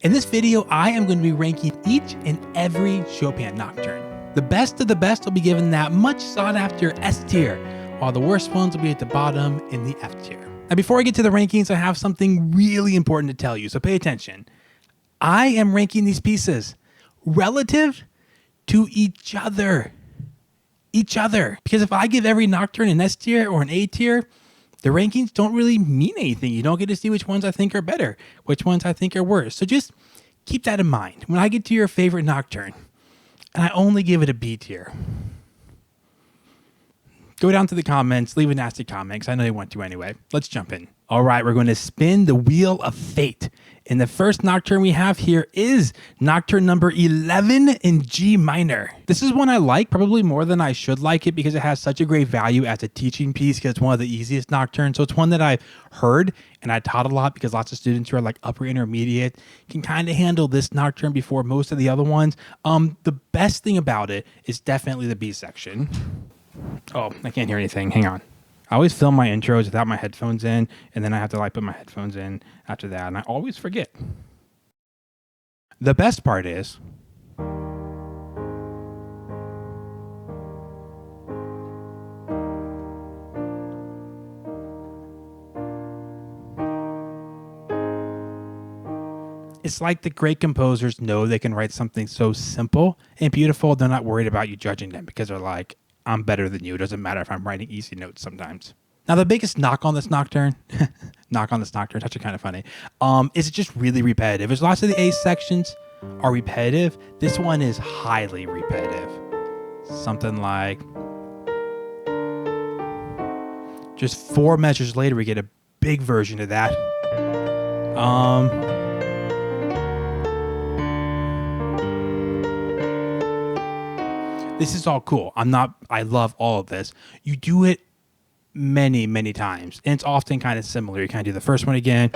In this video, I am going to be ranking each and every Chopin Nocturne. The best of the best will be given that much sought after S tier, while the worst ones will be at the bottom in the F tier. Now before I get to the rankings, I have something really important to tell you, so pay attention. I am ranking these pieces relative to each other. Because if I give every Nocturne an S tier or an A tier, the rankings don't really mean anything. You don't get to see which ones I think are better, which ones I think are worse. So just keep that in mind. When I get to your favorite Nocturne, and I only give it a B tier, go down to the comments, leave a nasty comment, because I know they want to anyway. Let's jump in. All right, we're going to spin the wheel of fate. And the first Nocturne we have here is Nocturne number 11 in G minor. This is one I like probably more than I should like it because it has such a great value as a teaching piece because it's one of the easiest Nocturnes. So it's one that I've heard and I taught a lot because lots of students who are like upper intermediate can kind of handle this Nocturne before most of the other ones. The best thing about it is definitely the B section. Oh, I can't hear anything. Hang on. I always film my intros without my headphones in, and then I have to like put my headphones in after that, and I always forget. The best part is it's like the great composers know they can write something so simple and beautiful, they're not worried about you judging them because they're like, I'm better than you. It doesn't matter if I'm writing easy notes sometimes. Now, the biggest knock on this Nocturne, it's actually kind of funny, is it just really repetitive. There's lots of the A sections are repetitive. This one is highly repetitive. Something like just 4 measures later, we get a big version of that. This is all cool. I love all of this. You do it many, many times. And it's often kind of similar. You kind of do the first one again.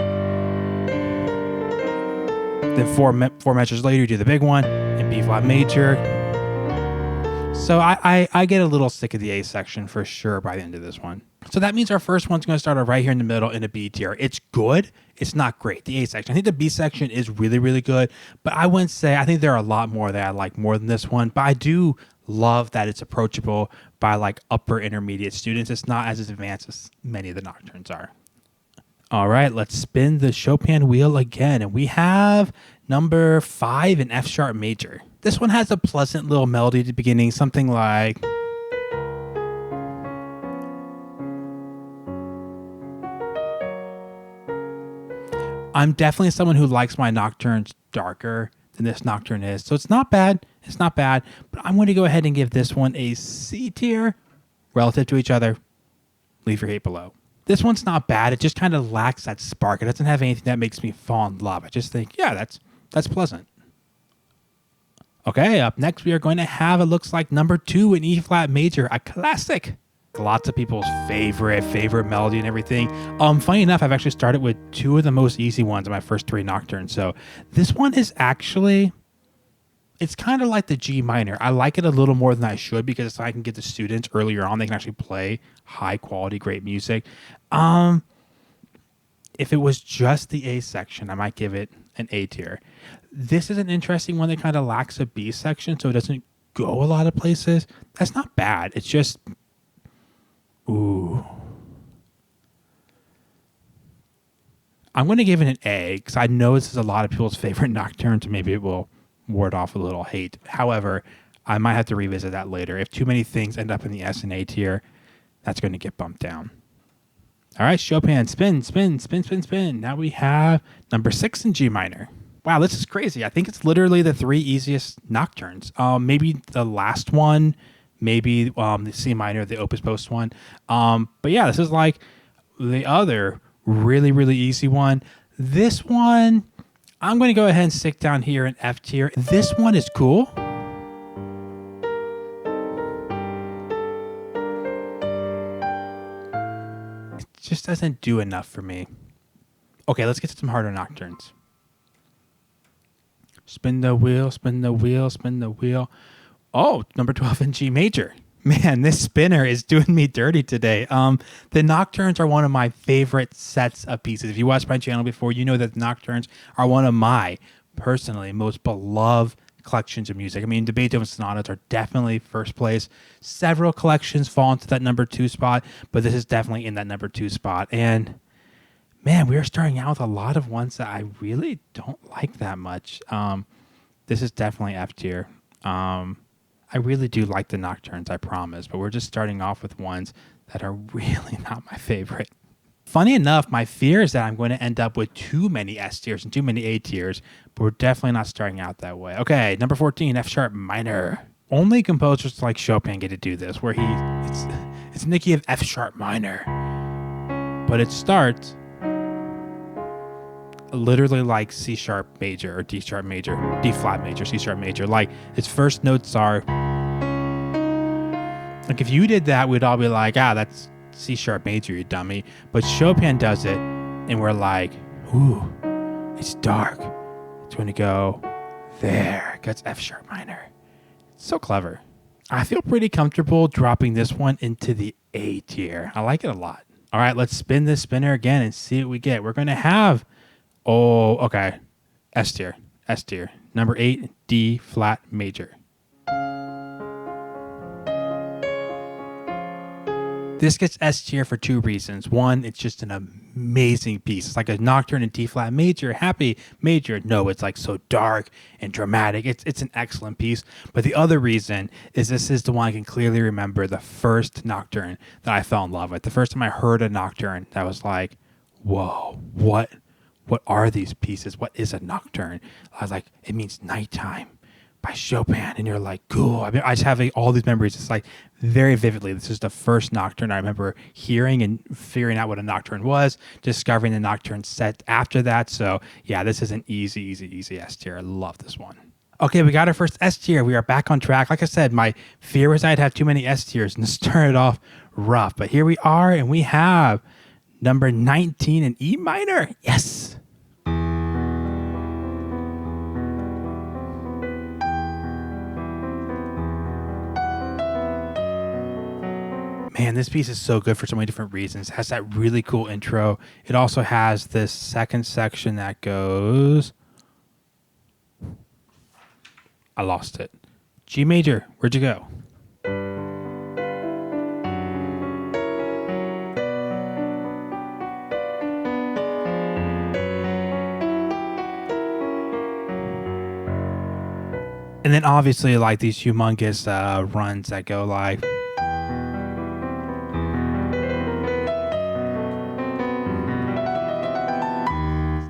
Then four measures later, you do the big one in B flat major. So I get a little sick of the A section for sure by the end of this one. So that means our first one's going to start right here in the middle in a B tier. It's good. It's not great. The A section. I think the B section is really, really good. But I wouldn't say, I think there are a lot more that I like more than this one. But I do love that it's approachable by like upper intermediate students. It's not as advanced as many of the Nocturnes are. All right, let's spin the Chopin wheel again. And we have number 5 in F sharp major. This one has a pleasant little melody at the beginning, something like... I'm definitely someone who likes my Nocturnes darker than this Nocturne is. So it's not bad. It's not bad. But I'm going to go ahead and give this one a C tier relative to each other. Leave your hate below. This one's not bad. It just kind of lacks that spark. It doesn't have anything that makes me fall in love. I just think, yeah, that's pleasant. Okay, up next we are going to have, it looks like number 2 in E flat major, a classic. Lots of people's favorite melody and everything. Funny enough, I've actually started with 2 of the most easy ones in my first 3 Nocturnes. So this one is actually, it's kind of like the G minor. I like it a little more than I should because I can get the students earlier on, they can actually play high quality, great music. If it was just the A section, I might give it an A tier. This is an interesting one that kind of lacks a B section, so it doesn't go a lot of places. That's not bad. It's just... Ooh. I'm going to give it an A because I know this is a lot of people's favorite Nocturne, so maybe it will ward off a little hate. However, I might have to revisit that later. If too many things end up in the S and A tier, that's going to get bumped down. All right, Chopin, spin. Now we have number 6 in G minor. Wow, this is crazy. I think it's literally the 3 easiest Nocturnes. Maybe the last one, maybe the C minor, the Opus Post one. But yeah, this is like the other really, really easy one. This one, I'm going to go ahead and stick down here in F tier. This one is cool. It just doesn't do enough for me. Okay, let's get to some harder Nocturnes. Spin the wheel, spin the wheel, spin the wheel. Oh, number 12 in G major. Man, this spinner is doing me dirty today. The Nocturnes are one of my favorite sets of pieces. If you watched my channel before, you know that the Nocturnes are one of my personally most beloved collections of music. I mean, the Beethoven sonatas are definitely first place. Several collections fall into that number 2 spot, but this is definitely in that number 2 spot. And man, we are starting out with a lot of ones that I really don't like that much. This is definitely F tier. I really do like the Nocturnes, I promise, but we're just starting off with ones that are really not my favorite. Funny enough, my fear is that I'm going to end up with too many S tiers and too many A tiers, but we're definitely not starting out that way. Okay, number 14, F sharp minor. Only composers like Chopin get to do this, where it's an icky of F sharp minor, but it starts literally like C sharp major or D sharp major, D flat major, C sharp major. Like its first notes are like, if you did that, we'd all be like, that's C sharp major, you dummy. But Chopin does it, and we're like, ooh, it's dark. It's going to go there. That's F sharp minor. It's so clever. I feel pretty comfortable dropping this one into the A tier. I like it a lot. All right, let's spin this spinner again and see what we get. We're going to have, S tier. S tier. Number 8, D flat major. This gets S tier for 2 reasons. One, it's just an amazing piece. It's like a nocturne in D flat major, happy major. No, it's like so dark and dramatic. It's an excellent piece. But the other reason is this is the one I can clearly remember the first nocturne that I fell in love with. The first time I heard a nocturne, that was like, whoa, what are these pieces? What is a nocturne? I was like, it means nighttime by Chopin, and you're like, cool. I mean, I just have all these memories. It's like very vividly. This is the first nocturne I remember hearing and figuring out what a nocturne was, discovering the nocturne set after that. So yeah, this is an easy S tier. I love this one. Okay, we got our first S tier. We are back on track. Like I said, my fear was I'd have too many S tiers and start it off rough. But here we are, and we have number 19 in E minor. Yes. Man, this piece is so good for so many different reasons. It has that really cool intro. It also has this second section that goes... I lost it. G major, where'd you go? And then obviously like these humongous runs that go like...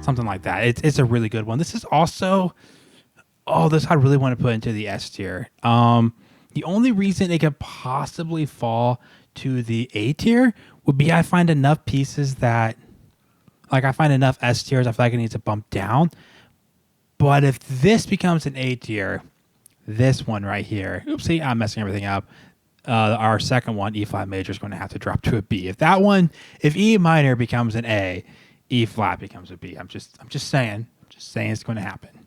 something like that. It's a really good one. This is also, this I really want to put into the S tier. The only reason it could possibly fall to the A tier would be I find enough pieces that, like I find enough S tiers, I feel like it needs to bump down. But if this becomes an A tier, this one right here, oopsie, I'm messing everything up. Our second one, E flat major, is going to have to drop to a B. If E minor becomes an A, E flat becomes a B. I'm just saying it's going to happen. All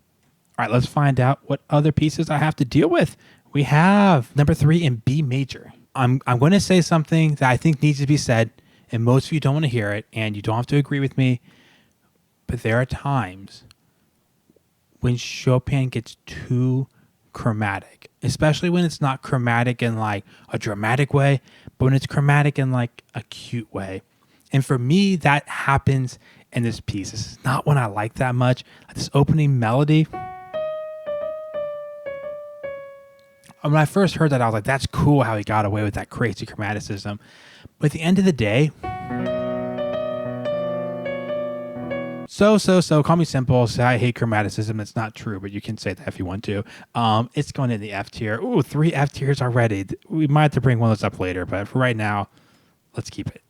right, let's find out what other pieces I have to deal with. We have number 3 in B major. I'm going to say something that I think needs to be said, and most of you don't want to hear it, and you don't have to agree with me, but there are times when Chopin gets too chromatic, especially when it's not chromatic in like a dramatic way, but when it's chromatic in like a cute way. And for me, that happens in this piece. This is not one I like that much. This opening melody. When I first heard that, I was like, that's cool how he got away with that crazy chromaticism. But at the end of the day, so call me simple. Say I hate chromaticism. It's not true, but you can say that if you want to. It's going in the F tier. Ooh, 3 F tiers already. We might have to bring one of those up later, but for right now, let's keep it.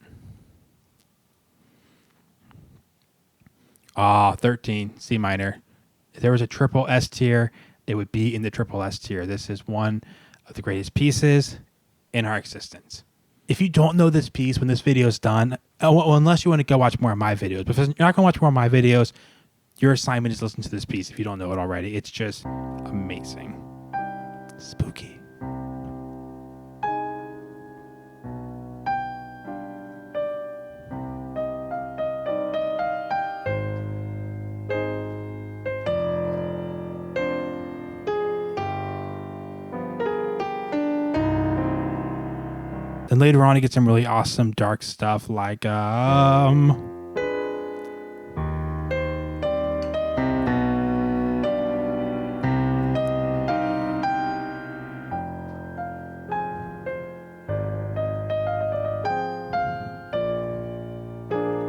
13, C minor. If there was a triple S tier, it would be in the triple S tier. This is one of the greatest pieces in our existence. If you don't know this piece when this video is done, unless you want to go watch more of my videos, but if you're not going to watch more of my videos, your assignment is listen to this piece if you don't know it already. It's just amazing. Spooky. Then later on, you get some really awesome dark stuff like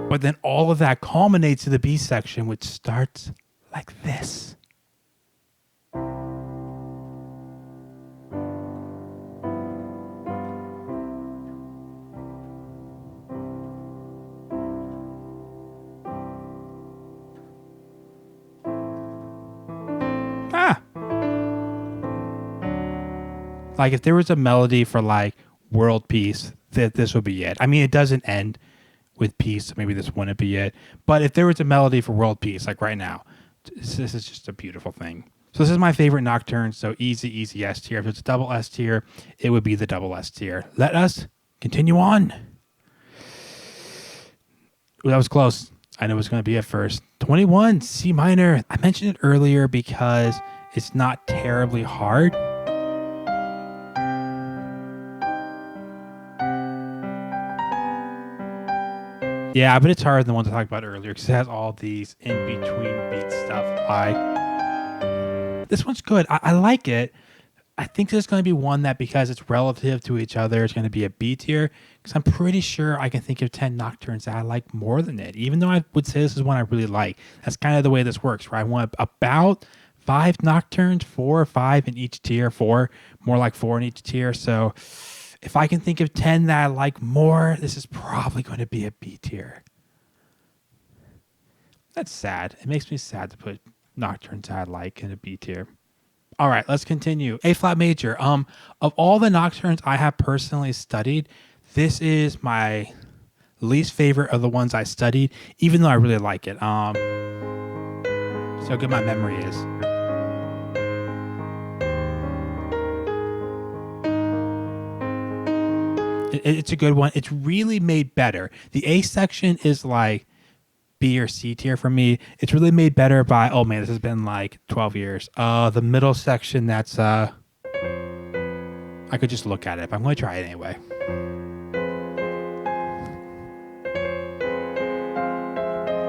but then all of that culminates to the B section, which starts like this. Like if there was a melody for like world peace, that this would be it. I mean, it doesn't end with peace, so maybe this wouldn't be it. But if there was a melody for world peace, like right now, this is just a beautiful thing. So this is my favorite nocturne. So easy S tier. If it's a double S tier, it would be the double S tier. Let us continue on. Ooh, that was close. I know it was going to be at first. 21, C minor. I mentioned it earlier because it's not terribly hard. Yeah, but it's harder than the ones I talked about earlier because it has all these in-between beat stuff. This one's good. I like it. I think this is going to be one that, because it's relative to each other, it's going to be a B tier, because I'm pretty sure I can think of 10 nocturnes that I like more than it, even though I would say this is one I really like. That's kind of the way this works, right? I want about 5 nocturnes, 4 or 5 in each tier, 4, more like 4 in each tier. So if I can think of 10 that I like more, this is probably going to be a B tier. That's sad. It makes me sad to put nocturnes I like in a B tier. All right, let's continue. A flat major. Of all the nocturnes I have personally studied, this is my least favorite of the ones I studied, even though I really like it. So good my memory is. It's a good one. It's really made better. The A section is like B or C tier for me. It's really made better by, oh man, this has been like 12 years. The middle section, that's I could just look at it, but I'm going to try it anyway.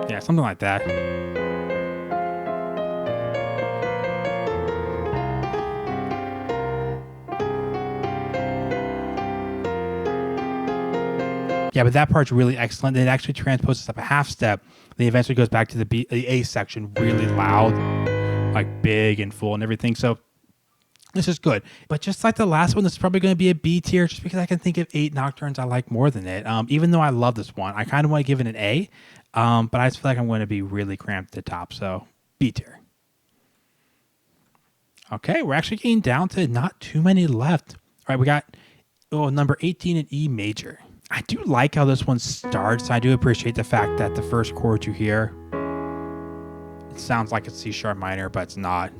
Yeah, something like that. Yeah, but that part's really excellent. It actually transposes up a half step. Then eventually goes back to the A section, really loud, like big and full and everything. So this is good. But just like the last one, this is probably going to be a B tier, just because I can think of 8 nocturnes I like more than it. Even though I love this one, I kind of want to give it an A, but I just feel like I'm going to be really cramped at the top. So B tier. Okay, we're actually getting down to not too many left. All right, we got number 18 in E major. I do like how this one starts. I do appreciate the fact that the first chord you hear, it sounds like it's C sharp minor, but it's not.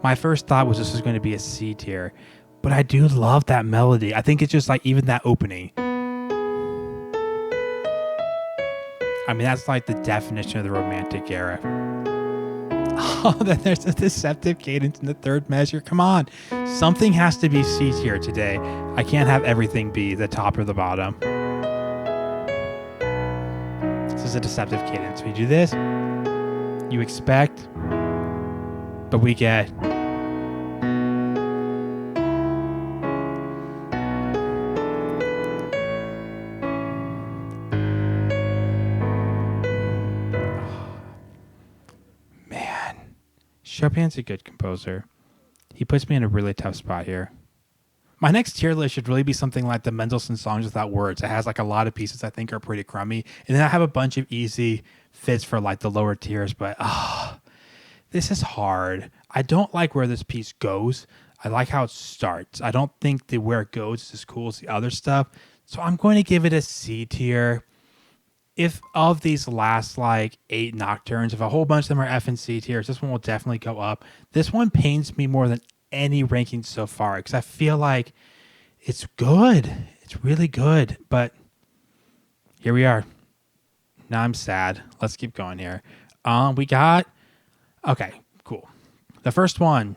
My first thought was this was going to be a C tier, but I do love that melody. I think it's just like even that opening. I mean, that's like the definition of the Romantic era. Oh, then there's a deceptive cadence in the third measure. Come on. Something has to be C tier today. I can't have everything be the top or the bottom. This is a deceptive cadence. We do this, you expect, but we get. Chopin's a good composer. He puts me in a really tough spot here. My next tier list should really be something like the Mendelssohn Songs Without Words. It has like a lot of pieces I think are pretty crummy. And then I have a bunch of easy fits for like the lower tiers, but this is hard. I don't like where this piece goes. I like how it starts. I don't think that where it goes is as cool as the other stuff. So I'm going to give it a C tier. If of these last like 8 nocturnes, if a whole bunch of them are F and C tiers, this one will definitely go up. This one pains me more than any ranking so far because I feel like it's good. It's really good. But here we are. Now I'm sad. Let's keep going here. We got, okay, cool. The first one,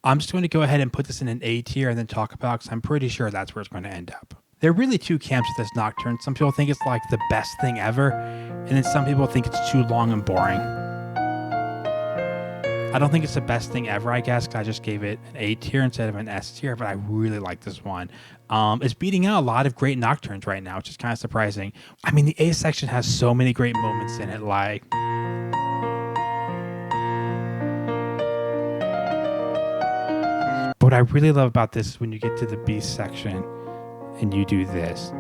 I'm just going to go ahead and put this in an A tier and then talk about it because I'm pretty sure that's where it's going to end up. There are really two camps with this Nocturne. Some people think it's like the best thing ever, and then some people think it's too long and boring. I don't think it's the best thing ever, I guess, because I just gave it an A tier instead of an S tier, but I really like this one. It's beating out a lot of great Nocturnes right now, which is kind of surprising. I mean, the A section has so many great moments in it, like... But what I really love about this is when you get to the B section and you do this.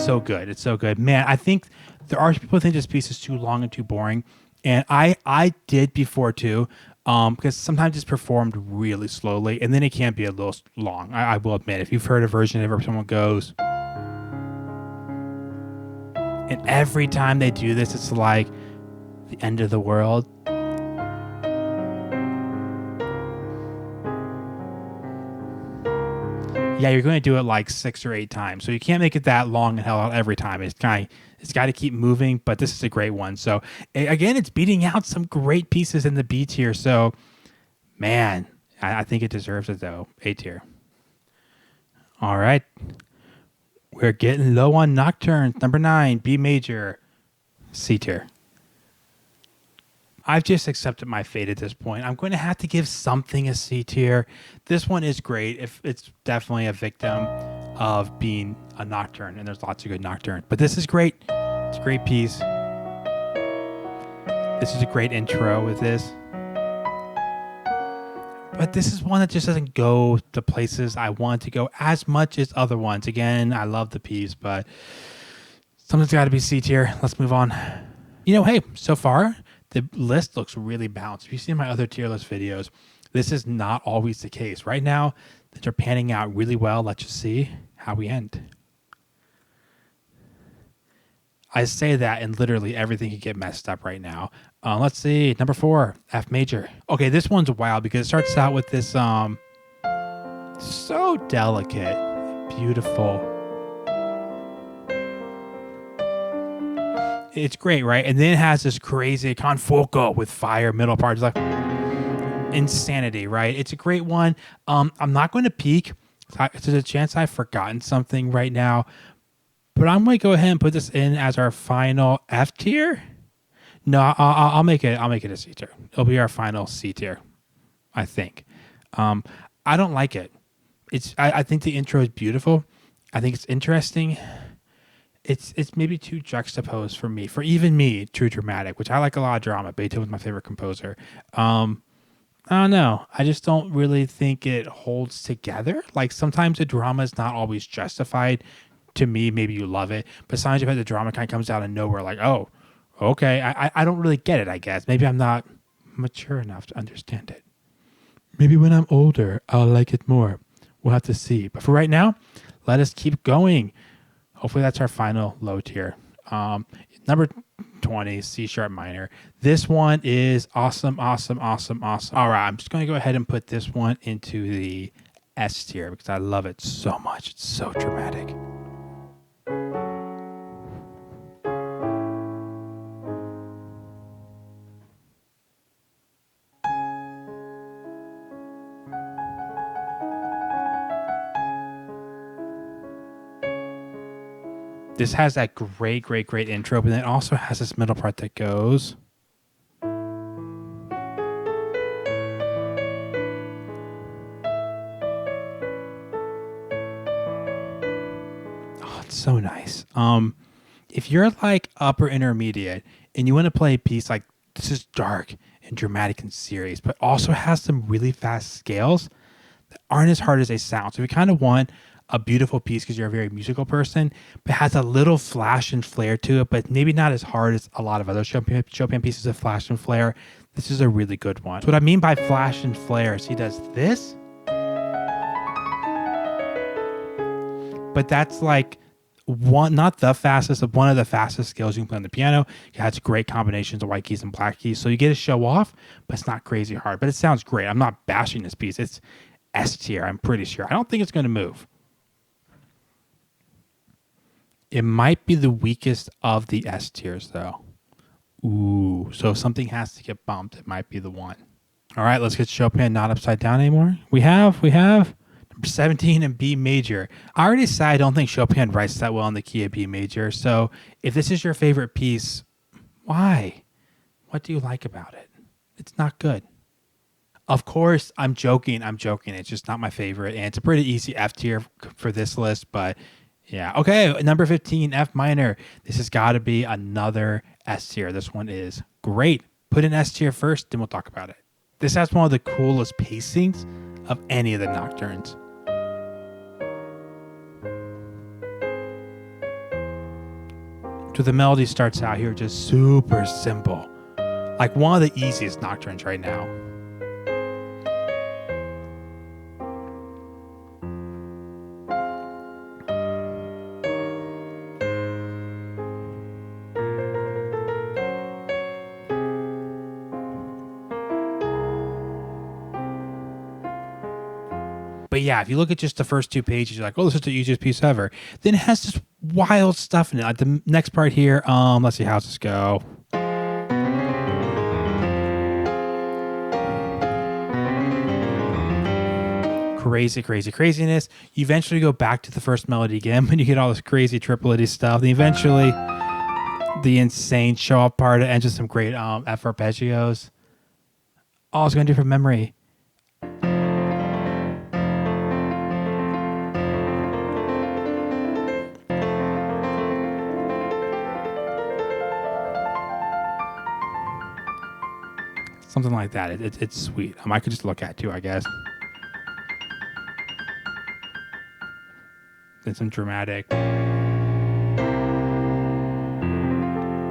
So good. It's so good. Man, I think there are people who think this piece is too long and too boring. And I did before too, because sometimes it's performed really slowly and then it can be a little long. I will admit, if you've heard a version of it where someone goes, and every time they do this, it's like the end of the world. Yeah, you're going to do it like 6 or 8 times. So you can't make it that long and held out every time. It's got to keep moving, but this is a great one. So again, it's beating out some great pieces in the B tier. So man, I think it deserves it though. A tier. All right. We're getting low on Nocturnes. Number 9, B major, C tier. I've just accepted my fate at this point. I'm going to have to give something a C tier. This one is great. It's definitely a victim of being a Nocturne, and there's lots of good Nocturnes. But this is great. It's a great piece. This is a great intro with this. But this is one that just doesn't go the places I want to go as much as other ones. Again, I love the piece, but something's got to be C tier. Let's move on. You know, hey, so far, the list looks really balanced. If you see my other tier list videos, this is not always the case. Right now, they're panning out really well. Let's just see how we end. I say that and literally everything could get messed up right now. Let's see. Number 4, F major. Okay, this one's wild because it starts out with this so delicate, beautiful. It's great, right? And then it has this crazy con fuoco with fire middle part. It's like insanity, right? It's a great one. I'm not going to peek. There's a chance I've forgotten something right now, but I'm going to go ahead and put this in as our final F tier. No, I'll make it a C tier. It'll be our final C tier, I think. I don't like it. I think the intro is beautiful. I think it's interesting. It's maybe too juxtaposed for me. For even me, too dramatic, which I like a lot of drama. Beethoven's my favorite composer. I don't know. I just don't really think it holds together. Like sometimes the drama is not always justified. To me, maybe you love it, but sometimes you have the drama kind of comes out of nowhere. Like, oh, okay, I don't really get it. I guess maybe I'm not mature enough to understand it. Maybe when I'm older, I'll like it more. We'll have to see. But for right now, let us keep going. Hopefully that's our final low tier. Number 20, C sharp minor. This one is awesome, awesome, awesome, awesome. All right, I'm just going to go ahead and put this one into the S tier because I love it so much. It's so dramatic. This has that great, great, great intro, but then it also has this middle part that goes. Oh, it's so nice. If you're like upper intermediate and you want to play a piece like this is dark and dramatic and serious, but also has some really fast scales that aren't as hard as they sound. So if you kind of want a beautiful piece because you're a very musical person, but has a little flash and flare to it, but maybe not as hard as a lot of other Chopin pieces of flash and flare. This is a really good one. So what I mean by flash and flare is he does this, but that's like one, not the fastest, but one of the fastest scales you can play on the piano. It has great combinations of white keys and black keys. So you get to show off, but it's not crazy hard, but it sounds great. I'm not bashing this piece. S tier, I'm pretty sure. I don't think it's going to move. It might be the weakest of the S tiers, though. Ooh, so if something has to get bumped, it might be the one. All right, let's get Chopin not upside down anymore. We have number 17 in B major. I already said I don't think Chopin writes that well in the key of B major. So if this is your favorite piece, why? What do you like about it? It's not good. Of course, I'm joking. It's just not my favorite. And it's a pretty easy F tier for this list. But yeah. Okay, number 15, F minor. This has got to be another S tier. This one is great. Put in S tier first, then we'll talk about it. This has one of the coolest pacings of any of the Nocturnes. So the melody starts out here just super simple. Like one of the easiest Nocturnes right now. But yeah, if you look at just the first two pages, you're like, oh, this is the easiest piece ever. Then it has this wild stuff in it. Like the next part here, let's see, how's this go? Craziness. You eventually go back to the first melody again, but you get all this crazy tripletty stuff. Then eventually the insane show up part ends with some great F arpeggios. Oh, I was going to do from memory. Something like that. It's sweet. I could just look at too, I guess. Then some dramatic.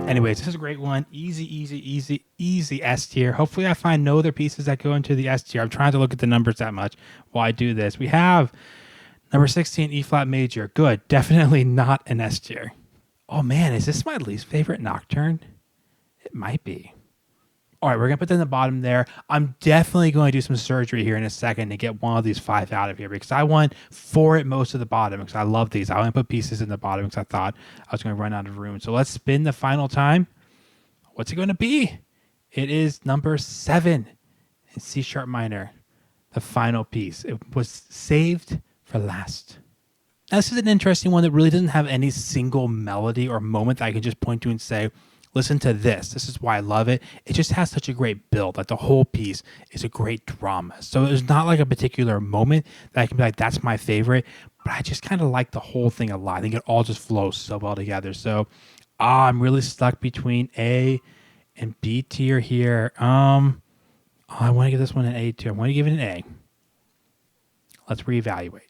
Anyways, this is a great one. Easy S tier. Hopefully I find no other pieces that go into the S tier. I'm trying to look at the numbers that much while I do this. We have number 16, E flat major. Good. Definitely not an S tier. Oh man, is this my least favorite Nocturne? It might be. All right, we're going to put that in the bottom there. I'm definitely going to do some surgery here in a second to get one of these 5 out of here because I went 4 at most of the bottom because I love these. I only put pieces in the bottom because I thought I was going to run out of room. So let's spin the final time. What's it going to be? It is number 7 in C sharp minor, the final piece. It was saved for last. Now, this is an interesting one that really doesn't have any single melody or moment that I can just point to and say, listen to this. This is why I love it. It just has such a great build. Like the whole piece is a great drama. So there's not like a particular moment that I can be like, that's my favorite. But I just kind of like the whole thing a lot. I think it all just flows so well together. So I'm really stuck between A and B tier here. I want to give this one an A tier. I want to give it an A. Let's reevaluate.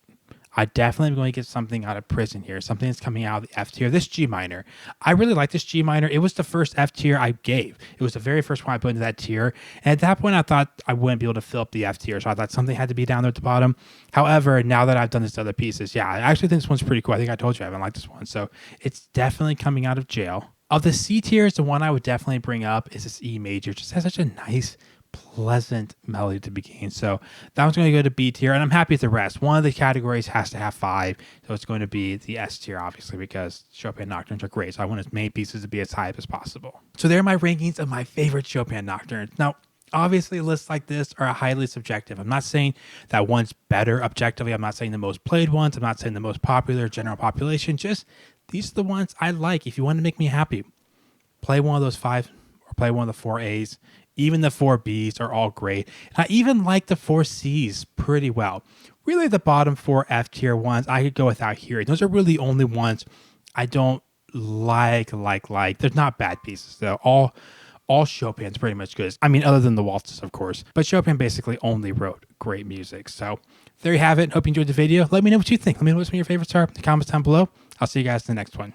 I definitely am going to get something out of prison here, something that's coming out of the F tier. This G minor, I really like this G minor. It was the first F tier I gave. It was the very first one I put into that tier. And at that point, I thought I wouldn't be able to fill up the F tier. So I thought something had to be down there at the bottom. However, now that I've done this to other pieces, yeah, I actually think this one's pretty cool. I think I told you I haven't liked this one. So it's definitely coming out of jail. Of the C tiers, the one I would definitely bring up is this E major. It just has such a nice, pleasant melody to begin. So that one's going to go to B tier, and I'm happy with the rest. One of the categories has to have 5, so it's going to be the S tier, obviously, because Chopin Nocturnes are great. So I want as many pieces to be as high as possible. So there are my rankings of my favorite Chopin Nocturnes. Now, obviously, lists like this are highly subjective. I'm not saying that one's better objectively. I'm not saying the most played ones. I'm not saying the most popular general population. Just these are the ones I like. If you want to make me happy, play one of those 5 or play one of the 4 A's. Even the 4 B's are all great. And I even like the 4 C's pretty well. Really, the bottom 4 F tier ones, I could go without hearing. Those are really the only ones I don't like. They're not bad pieces, though. All Chopin's pretty much good. I mean, other than the waltzes, of course. But Chopin basically only wrote great music. So there you have it. Hope you enjoyed the video. Let me know what you think. Let me know what some of your favorites are in the comments down below. I'll see you guys in the next one.